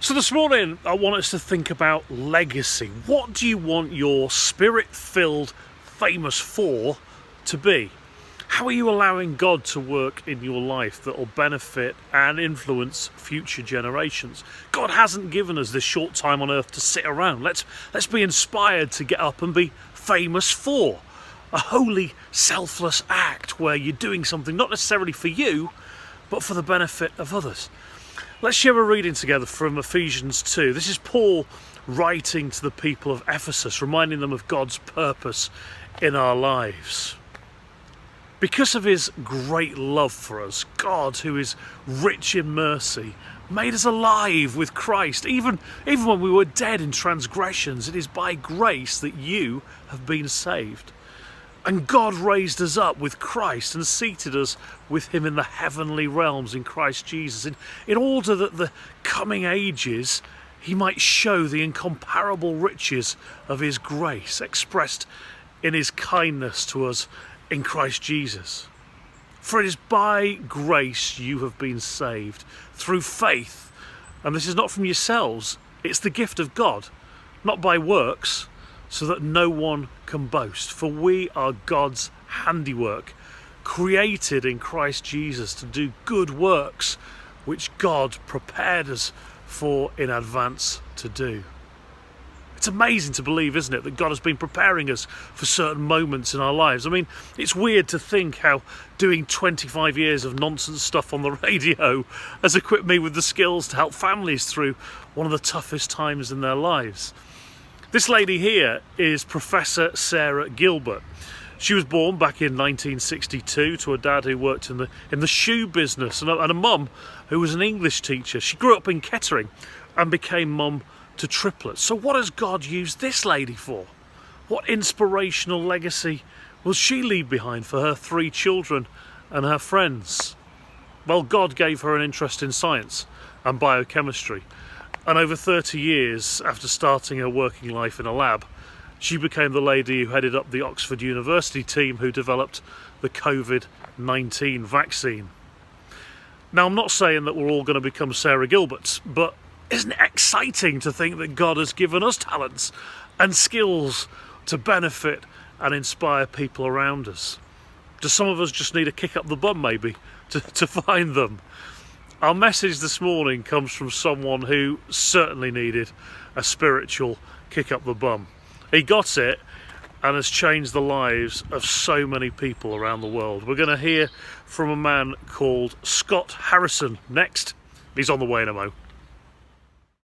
So this morning I want us to think about legacy. What do you want your spirit-filled, famous for to be? How are you allowing God to work in your life that will benefit and influence future generations? God hasn't given us this short time on earth to sit around. Let's be inspired to get up and be famous for a holy, selfless act where you're doing something not necessarily for you, but for the benefit of others. Let's share a reading together from Ephesians 2. This is Paul writing to the people of Ephesus, reminding them of God's purpose in our lives. Because of his great love for us, God, who is rich in mercy, made us alive with Christ. Even when we were dead in transgressions, it is by grace that you have been saved. And God raised us up with Christ and seated us with him in the heavenly realms in Christ Jesus, in order that the coming ages he might show the incomparable riches of his grace expressed in his kindness to us in Christ Jesus. For it is by grace you have been saved, through faith. And this is not from yourselves, it's the gift of God, not by works, so that no one can boast. For we are God's handiwork, created in Christ Jesus to do good works, which God prepared us for in advance to do. It's amazing to believe, isn't it, that God has been preparing us for certain moments in our lives. I mean, it's weird to think how doing 25 years of nonsense stuff on the radio has equipped me with the skills to help families through one of the toughest times in their lives. This lady here is Professor Sarah Gilbert. She was born back in 1962 to a dad who worked in the shoe business and a mum who was an English teacher. She grew up in Kettering and became mum to triplets. So what has God used this lady for? What inspirational legacy will she leave behind for her 3 children and her friends? Well, God gave her an interest in science and biochemistry. And over 30 years after starting her working life in a lab, she became the lady who headed up the Oxford University team who developed the COVID-19 vaccine. Now, I'm not saying that we're all going to become Sarah Gilberts, but isn't it exciting to think that God has given us talents and skills to benefit and inspire people around us? Do some of us just need a kick up the bum, maybe, to find them? Our message this morning comes from someone who certainly needed a spiritual kick up the bum. He got it and has changed the lives of so many people around the world. We're going to hear from a man called Scott Harrison next. He's on the way in a mo.